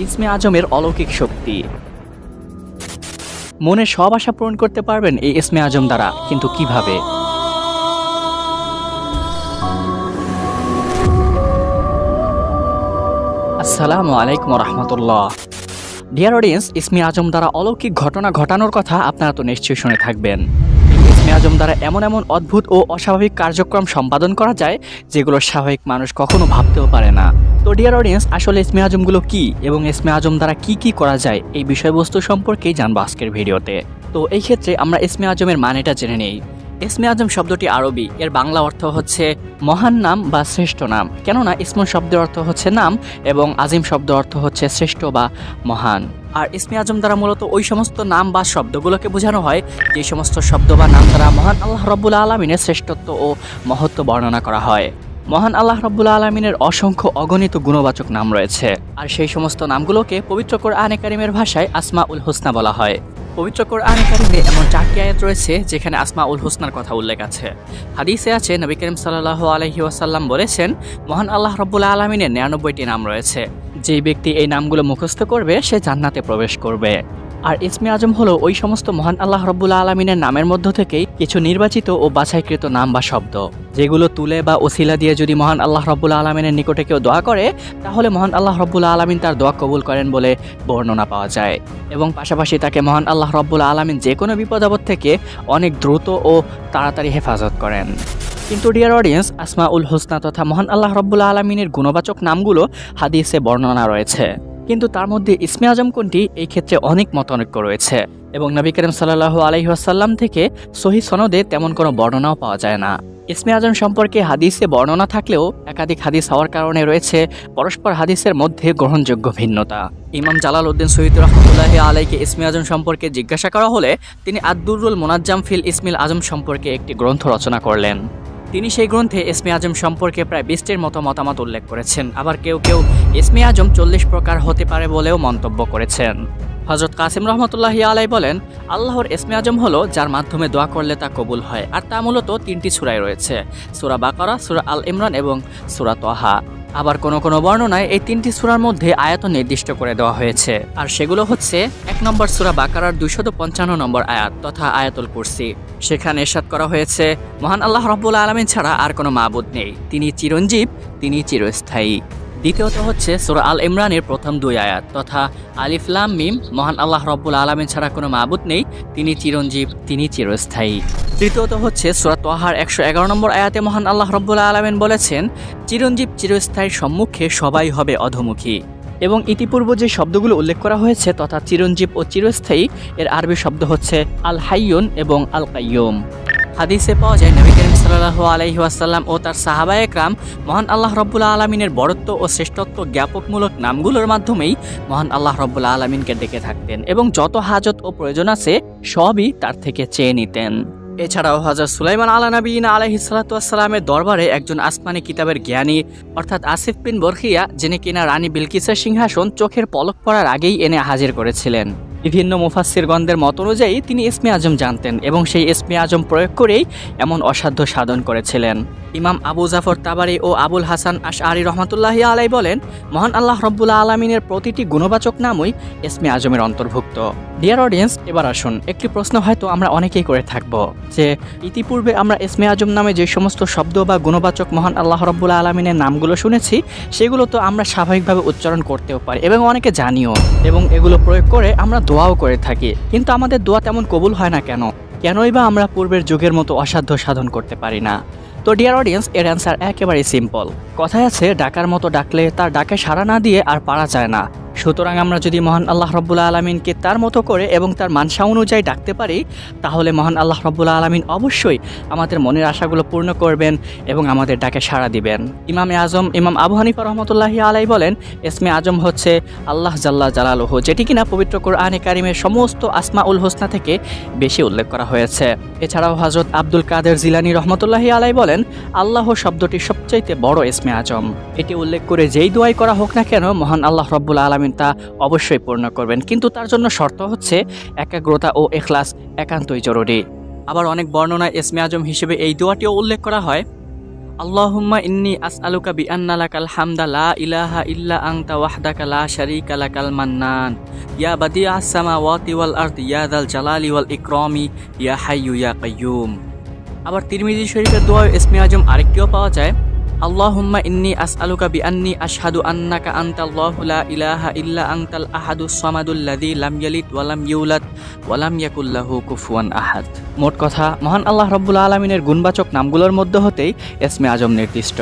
ইসমে আজমের অলৌকিক শক্তি। মনের সব আশা পূরণ করতে পারবেন এই ইসমে আজম দ্বারা, কিন্তু কিভাবে? আসসালামু আলাইকুম রহমতুল্লাহ। ডিয়ার অডিয়েন্স, ইসমে আজম দ্বারা অলৌকিক ঘটনা ঘটানোর কথা আপনারা তো নিশ্চয়ই শুনে থাকবেন। ইসমে আজম দ্বারা এমন এমন অদ্ভুত ও অস্বাভাবিক কার্যক্রম সম্পাদন করা যায় যেগুলো স্বাভাবিক মানুষ কখনো ভাবতেও পারে না। তো ডিয়ার অডিয়েন্স, আসলে ইসমে আজমগুলো কি এবং ইসমে আজম দ্বারা কি কি করা যায় এই বিষয়বস্তু সম্পর্কেই জানবো আজকের ভিডিওতে। তো এই ক্ষেত্রে আমরা ইসমে আজমের মানেটা জেনে নেই। ইসমে আজম শব্দটি আরবি, এর বাংলা অর্থ হচ্ছে মহান নাম বা শ্রেষ্ঠ নাম। কেননা ইসমুন শব্দের অর্থ হচ্ছে নাম এবং আজিম শব্দ অর্থ হচ্ছে শ্রেষ্ঠ বা মহান। আর ইসমে আজম দ্বারা মূলত ওই সমস্ত নাম বা শব্দগুলোকে বোঝানো হয় যে সমস্ত শব্দ বা নাম দ্বারা মহান আল্লাহ রব্বুল আলমিনের শ্রেষ্ঠত্ব ও মহত্ব বর্ণনা করা হয়। মহান আল্লাহ রব্বুল আলমিনের অসংখ্য অগণিত গুণবাচক নাম রয়েছে, আর সেই সমস্ত নামগুলোকে পবিত্র কোরআনে কারিমের ভাষায় আসমা উল হুসনা বলা হয়। পবিত্র কোরআনে কারিমে এমন 4টি আয়াত রয়েছে যেখানে আসমা উল হুসনার কথা উল্লেখ আছে। হাদিসে আছে, নবী করিম সাল্লাল্লাহু আলাইহি ওয়াসাল্লাম বলেছেন, মহান আল্লাহ রব্বুল আলমিনের 99টি নাম রয়েছে। যেই ব্যক্তি এই নামগুলো মুখস্থ করবে সে জান্নাতে প্রবেশ করবে। আর ইসমে আজম হলো ওই সমস্ত মহান আল্লাহ রব্বুল আলমিনের নামের মধ্য থেকেই কিছু নির্বাচিত ও বাছাইকৃত নাম বা শব্দ, যেগুলো তুলে বা ওসিলা দিয়ে যদি মহান আল্লাহ রব্বুল আলমিনের নিকটে কেউ দোয়া করে তাহলে মহান আল্লাহ রব্বুল আলমিন তার দোয়া কবুল করেন বলে বর্ণনা পাওয়া যায়। এবং পাশাপাশি তাকে মহান আল্লাহ রব্বুল আলমিন যে কোনো বিপদ আপদ থেকে অনেক দ্রুত ও তাড়াতাড়ি হেফাজত করেন। কিন্তু ডিয়ার অডিয়েন্স, আসমা উল হুসনা তথা মহান আল্লাহ রব্বুল আলমিনের গুণবাচক নামগুলো হাদিসে বর্ণনা রয়েছে, কিন্তু তার মধ্যে ইসমে আজম কোনটি এই ক্ষেত্রে অনেক মতানৈক্য রয়েছে এবং নবী করিম সাল্লাল্লাহু আলাইহি ওয়াসাল্লাম থেকে সহিহ সনদে তেমন কোনো বর্ণনাও পাওয়া যায় না। ইসমে আজম সম্পর্কে হাদিসে বর্ণনা থাকলেও একাধিক হাদিস হওয়ার কারণে রয়েছে পরস্পর হাদিসের মধ্যে গ্রহণযোগ্য ভিন্নতা। ইমাম জালালউদ্দিন সৈয়দ রহমতুল্লাহি আলাইকে ইসমে আজম সম্পর্কে জিজ্ঞাসা করা হলে তিনি আদ-দুররুল মুনাজ্জাম ফিল ইসমিল আজম সম্পর্কে একটি গ্রন্থ রচনা করলেন। তিনি সেই গ্রন্থে ইসমে আজম সম্পর্কে প্রায় 20টির মতো মতামত উল্লেখ করেছেন। আবার কেউ কেউ ইসমে আজম 40 প্রকার হতে পারে বলেও মন্তব্য করেছেন। হযরত কাসিম রহমতুল্লাহি আলাই বলেন, আল্লাহর ইসমে আজম হলো যার মাধ্যমে দোয়া করলে তা কবুল হয়, আর তা মূলত 3টি সূরায় রয়েছে, সূরা বাকারা, সূরা আল ইমরান এবং সূরা তাহা। আবার কোনো কোনো বর্ণনায় এই 3টি সূরার মধ্যে আয়াত নির্দিষ্ট করে দেওয়া হয়েছে, আর সেগুলো হচ্ছে 1 নম্বর সূরা বাকারার 255 নম্বর আয়াত তথা আয়াতুল কুরসি। সেখানে ইরশাদ করা হয়েছে, মহান আল্লাহ রব্বুল আলামিন ছাড়া আর কোনো মাবুদ নেই, তিনি চিরঞ্জীব, তিনি চিরস্থায়ী। দ্বিতীয়ত হচ্ছে সূরা আল ইমরানের প্রথম 2 আয়াত তথা আলিফ লাম মিম, মহান আল্লাহ রব্বুল আলামিন ছাড়া কোনো মাবুদ নেই, তিনি চিরঞ্জীব, তিনি চিরস্থায়ী। তৃতীয়ত হচ্ছে সূরা তাহার 111 নম্বর আয়াতে মহান আল্লাহ রব্বুল আলামিন বলেছেন, চিরঞ্জীব চিরস্থায়ীর সম্মুখে সবাই হবে অধমুখী। এবং ইতিপূর্ব যে শব্দগুলো উল্লেখ করা হয়েছে তথা চিরঞ্জীব ও চিরস্থায়ী, এর আরবি শব্দ হচ্ছে আল হাইয়ুন এবং আল কাইয়ুম। হাদিসে পাওয়া যায়, নবী করিম সাল্লাল্লাহু আলাইহি ওয়াসাল্লাম ও তার সাহাবায়ে কেরাম মহান আল্লাহ রব্বুল আলামিনের বরত্ব ও শ্রেষ্ঠত্ব জ্ঞাপকমূলক নামগুলোর মাধ্যমেই মহান আল্লাহ রব্বুল আলামিনকে ডেকে থাকতেন এবং যত হাজত ও প্রয়োজন আছে সবই তার থেকে চেয়ে নিতেন। এছাড়াও হযরত সুলাইমান আলা নবিয়িনা আলাইহিস সালাতু ওয়াস সালামের দরবারে একজন আসমানি কিতাবের জ্ঞানী অর্থাৎ আসিফ বিন বরখিয়া, যিনি কিনা রানী বিলকিসের সিংহাসন চোখের পলক পড়ার আগেই এনে হাজির করেছিলেন। বিভিন্ন মুফাসসিরগণদের মত অনুযায়ী তিনি ইসমে আজম জানতেন এবং সেই ইসমে আজম প্রয়োগ করেই এমন অসাধ্য সাধন করেছিলেন। ইমাম আবু জাফর তাবারি ও আবুল হাসান আশআরি রহমতুল্লাহি আলাই বলেন, মহান আল্লাহ রব্বুল আলমিনের প্রতিটি গুণবাচক নামই ইসমে আজমের অন্তর্ভুক্ত। ডিয়ার অডিয়েন্স, এবার আসুন একটি প্রশ্ন হয়তো আমরা অনেকেই করে থাকব যে ইতিপূর্বে আমরা ইসমে আজম নামে যে সমস্ত শব্দ বা গুণবাচক মহান আল্লাহ রব্বুল আলমিনের নামগুলো শুনেছি সেগুলো তো আমরা স্বাভাবিকভাবে উচ্চারণ করতেও পারি এবং অনেকে জানিও, এবং এগুলো প্রয়োগ করে আমরা দোয়াও করে থাকি, কিন্তু আমাদের দোয়া তেমন কবুল হয় না কেন? কেনই বা আমরা পূর্বের যুগের মতো অসাধ্য সাধন করতে পারি না? তো ডিয়ার অডিয়েন্স, এর অ্যান্সার একেবারেই সিম্পল। কথায় আছে, ডাকার মতো ডাকলে তার ডাকে সাড়া না দিয়ে আর পারা যায় না। সুতরাং আমরা যদি মহান আল্লাহ রব্বুল আলমিনকে তার মতো করে এবং তার মানসা অনুযায়ী ডাকতে পারি তাহলে মহান আল্লাহ রব্বুল আলমিন অবশ্যই আমাদের মনের আশাগুলো পূর্ণ করবেন এবং আমাদের ডাকে সাড়া দিবেন। ইমামে আজম ইমাম আবু হানিফা রহমতুল্লাহি আলাই বলেন, ইসমে আজম হচ্ছে আল্লাহ জাল্লা জালালুহু, যেটি কিনা পবিত্র কোরআনে কারিমের সমস্ত আসমা উল হোসনা থেকে বেশি উল্লেখ করা হয়েছে। এছাড়াও হযরত আব্দুল কাদের জিলানী রহমতুল্লাহি আলাই বলেন, আল্লাহ শব্দটি সবচাইতে বড় ইসমে আজম। এটি উল্লেখ করে যেই দোয়াই করা হোক না কেন মহান আল্লাহ রব্বুল আলমিন তা অবশ্যই পূর্ণ করবেন, কিন্তু তার জন্য শর্ত হচ্ছে একাগ্রতা ও ইখলাস একান্তই জরুরি। আবার অনেক বর্ণনায় ইসমে আজম হিসেবে এই দোয়াটিও উল্লেখ করা হয়, আল্লাহুম্মা ইন্নী আসআলুকা বিআন্না লাকাল হামদা লা ইলাহা ইল্লা আনতা ওয়াহদাকা লা শারীকা লাকাল মান্নান ইয়া বাদিআস সামাওয়াতি ওয়াল আরদি ইয়া যাল জালালি ওয়াল ইকরামি ইয়া হাইয়্যু ইয়া কাইয়্যুম। আবার তিরমিজি শরীফের দোয়া ইসমে আজম আরেকটিও পাওয়া যায়, আল্লাহুম্মা ইন্নী আসআলুকা বিআন্নী আশহাদু আন্নাকা আনতাল্লাহু লা ইলাহা ইল্লা আনতাল আহাদুস সামাদুল্লাযী লাম ইয়ালিদ ওয়া লাম ইউলাদ ওয়া লাম ইয়াকুল লাহু কুফুয়ান আহাদ। মোট কথা, মহান আল্লাহ রব্বুল আলামিনের গুণবাচক নামগুলোর মধ্য হতেই ইসমে আজম নির্দিষ্ট।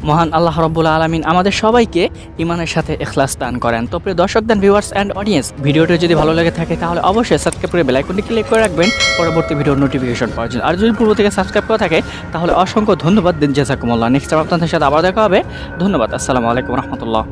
মহান আল্লাহ রব্বুল আলামিন আমাদের সবাইকে ঈমানের সাথে ইখলাস দান করেন। তো প্রিয় দর্শক দেন, ভিউয়ার্স অ্যান্ড অডিয়েন্স, ভিডিওটি যদি ভালো লেগে থাকে তাহলে অবশ্যই সাবস্ক্রাইব করে বেল আইকনটি ক্লিক করে রাখবেন পরবর্তী ভিডিওর নোটিফিকেশন পাওয়ার জন্য। আর যদি পূর্ব থেকে সাবস্ক্রাইব করা থাকে তাহলে অসংখ্য ধন্যবাদ দিন। জাযাকুমুল্লাহ। নেক্সট টাইম আপনাদের সাথে আবার দেখা হবে। ধন্যবাদ। আসসালামু আলাইকুম রহমতুল্লাহ।